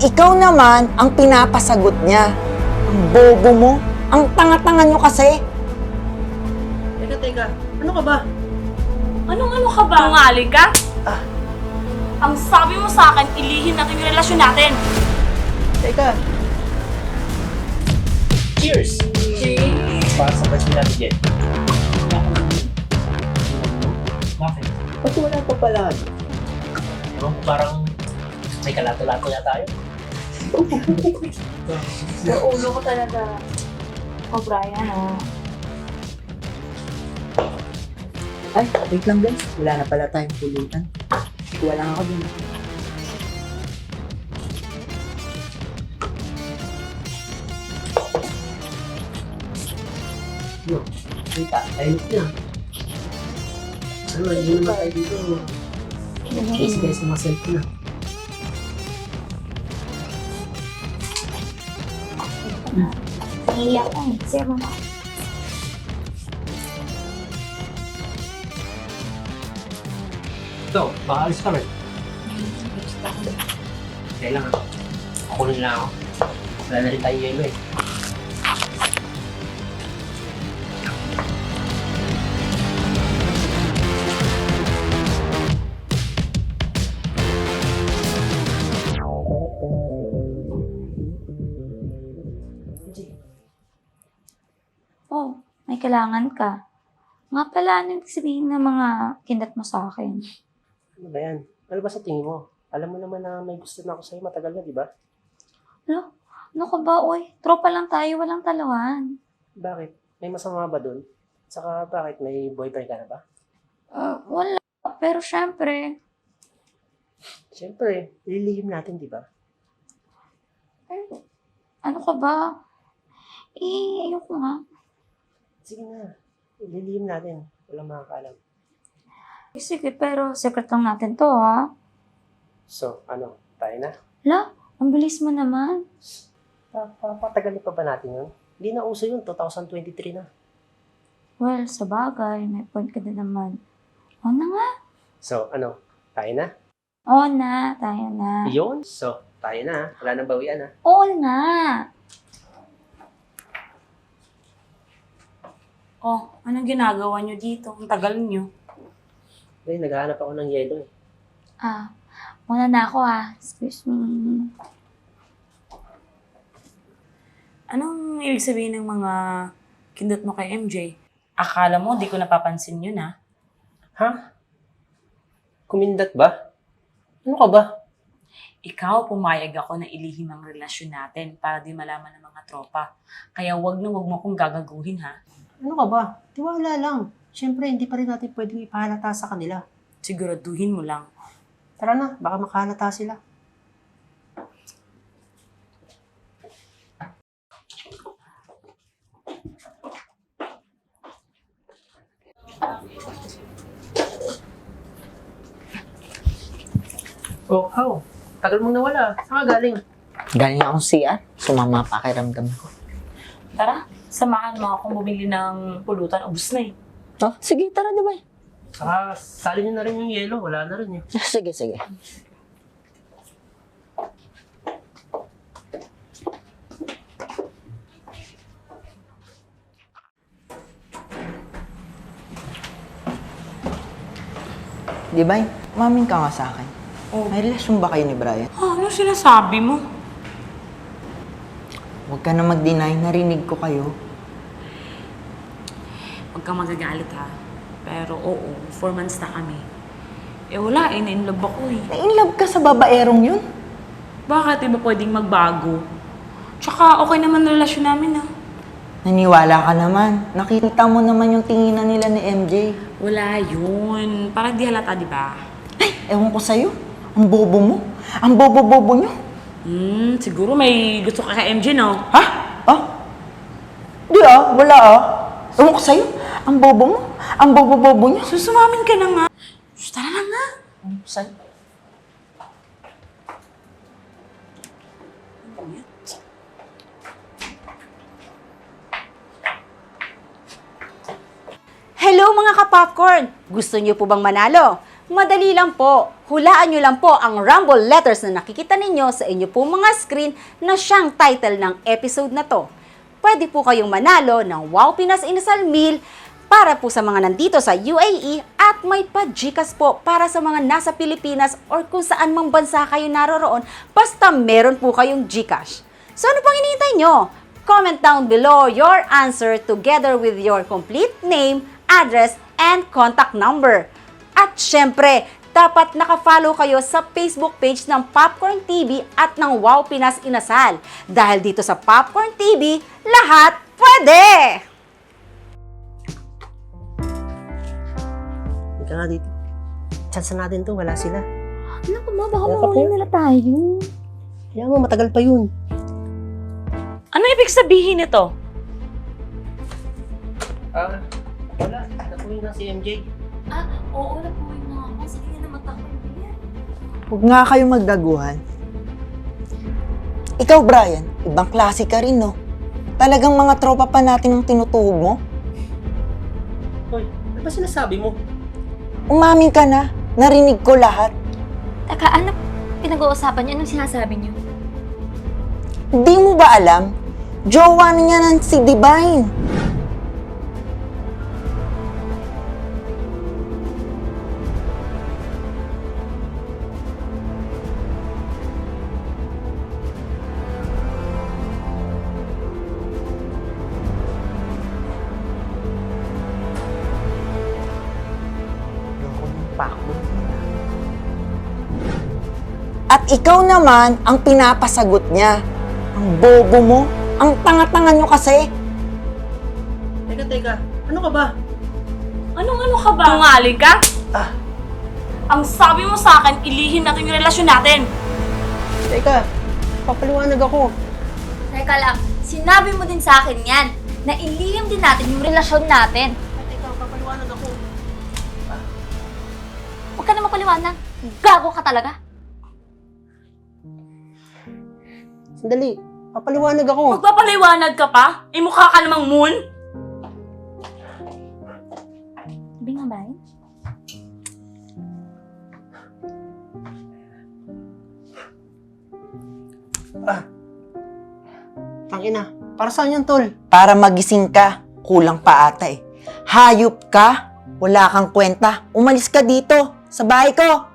ikaw naman ang pinapasagot niya. Ang bobo mo. Ang tanga-tanga nyo kasi. Teka. Ano ka ba? Anong ka ba? Tungaling ka? Ang sabi mo sa akin, ilihin natin yung relasyon natin. Teka. Cheers! Para sa birthday natin, Jen. Bakit? Ba't wala pa pala? Ewan ko, parang may kalato-lato na tayo. Sa ulo ko talaga. Oh, Brian, Ay, wait lang guys. Wala na pala tayong pulutan. Kuha lang ako dun. Yo, wait tayo na. Ano, hindi naman tayo dito. Case guys sa mga cellphone na. Naiiyak ka eh. Sir mo. So, baka alis ka rin. Kailangan. Ako na lang ako. Wala na rin tayo yelo eh. Oh, may kailangan ka. Nga pala, anong sabihin ng mga kindat mo sa akin? Ano ba yan? Ano ba sa tingin mo? Alam mo naman na may gusto na ako sa'yo matagal na, di ba? Ano ka ba, oy? Tropa lang tayo, walang talawan. Bakit? May masama ba dun? Saka bakit? May boyfriend ka na ba? Wala. Pero syempre, Siyempre, lilihim natin, di ba? ano ka ba? Ayoko nga. Sige na. Lilihim natin. Walang makakaalam. Sige, pero secret lang natin to, ha? So, ano? Tayo na? Ang bilis mo naman. Patagal pa ba natin yun? Hindi na uso yun. 2023 na. Well, sa bagay, may point ka din naman. O na nga. So, ano? Tayo na? Oo na, tayo na. Yun? So, tayo na. Wala nang bawian na. Oo na. Oh, anong ginagawa nyo dito? Ang tagal nyo. Ay, naghahanap ako ng yelo eh. Muna na ako, ha. Excuse me. Anong ibig sabihin ng mga kindot mo kay MJ? Akala mo, di ko napapansin yun, ha? Ha? Kumindat ba? Ano ka ba? Ikaw, pumayag ako na ilihim ang relasyon natin para di malaman ng mga tropa. Kaya wag mo akong gagaguhin, ha? Ano ka ba? Tiwala lang. Siyempre, hindi pa rin natin pwedeng ipahalata sa kanila. Siguraduhin mo lang. Tara na, baka makahalata sila. Oh, how? Tagal mong nawala. Saan ka galing? Galing akong CR. Sumama pa pakiramdam ko. Tara, samahan mo akong bumili ng pulutan. Ubus na eh. Oh, sige, tara, di ba? Saka, sali niyo na rin yung yelo. Wala na rin eh. Sige, sige. Di ba? Umamin ka nga sa akin. Oh. May relasyon ba kayo ni Brian? Ano sinasabi mo? Huwag ka na mag-deny. Narinig ko kayo. Huwag kang magagalit ha. Pero oo, 4 months na kami. Eh wala eh, na-inlove ako eh. Na-inlove ka sa babaerong yun? Bakit iba pwedeng magbago? Tsaka okay naman ang relasyon namin ha. Naniwala ka naman. Nakita mo naman yung tinginan nila ni MJ. Wala yun. Parang di halata, di ba? Ewan ko sa'yo. Ang bobo mo. Ang bobo-bobo nyo. Siguro may gusto ka kay MJ, no? Ha? Ah? Di wala Ewan ko sa'yo. Ang bobo mo. Ang bobo-bobo nyo. Susumamin ka na nga. Tara na nga. Saan? Hello mga kapopcorn! Gusto niyo po bang manalo? Madali lang po. Hulaan nyo lang po ang rumble letters na nakikita ninyo sa inyo po mga screen na siyang title ng episode na to. Pwede po kayong manalo ng Wow Pinas Inasal Meal para po sa mga nandito sa UAE at may pa-GCash po para sa mga nasa Pilipinas or kung saan mang bansa kayo naroroon basta meron po kayong GCash. So ano pang hinihintay nyo? Comment down below your answer together with your complete name, address, and contact number. At syempre, dapat nakafollow kayo sa Facebook page ng Popcorn TV at ng Wow Pinas Inasal. Dahil dito sa Popcorn TV, lahat pwede! Ika nga dito. Chance natin to, wala sila. Ano ka ba? Baka Wala pa mawala po. nila tayo. Kaya mo, matagal pa yun. Ano ibig sabihin nito? Wala. Nakuhin na si MJ. Oo, napuwi na ako. Sige na matakot yan. Huwag nga kayong magdaguhan. Ikaw, Brian, ibang klase ka rin, no? Talagang mga tropa pa natin ang tinutuhog mo? Hoy, ano ba sinasabi mo? Umamin ka na. Narinig ko lahat. Teka, ano pinag-uusapan niyo? Anong sinasabi niyo? Di mo ba alam? Jowa na niya ng si Divine. At ikaw naman ang pinapasagot niya. Ang bobo mo. Ang tanga-tanga nyo kasi. Teka. Ano ka ba? Anong ka ba? Tungaling ka? Ang sabi mo sa akin, ilihin natin yung relasyon natin. Teka, papaliwanag ako. Teka lang, sinabi mo din sa akin yan na ilihim din natin yung relasyon natin. Teka, papaliwanag ako. Huwag ka na mapaliwanag. Gago ka talaga. Sandali, papaliwanag ako. Magpapaliwanag ka pa? Eh mukha ka namang moon? Sabi nga ba yun? Tangina, para saan yan, tol? Para magising ka. Kulang pa ata eh. Hayop ka. Wala kang kwenta. Umalis ka dito. Sa bahay ko.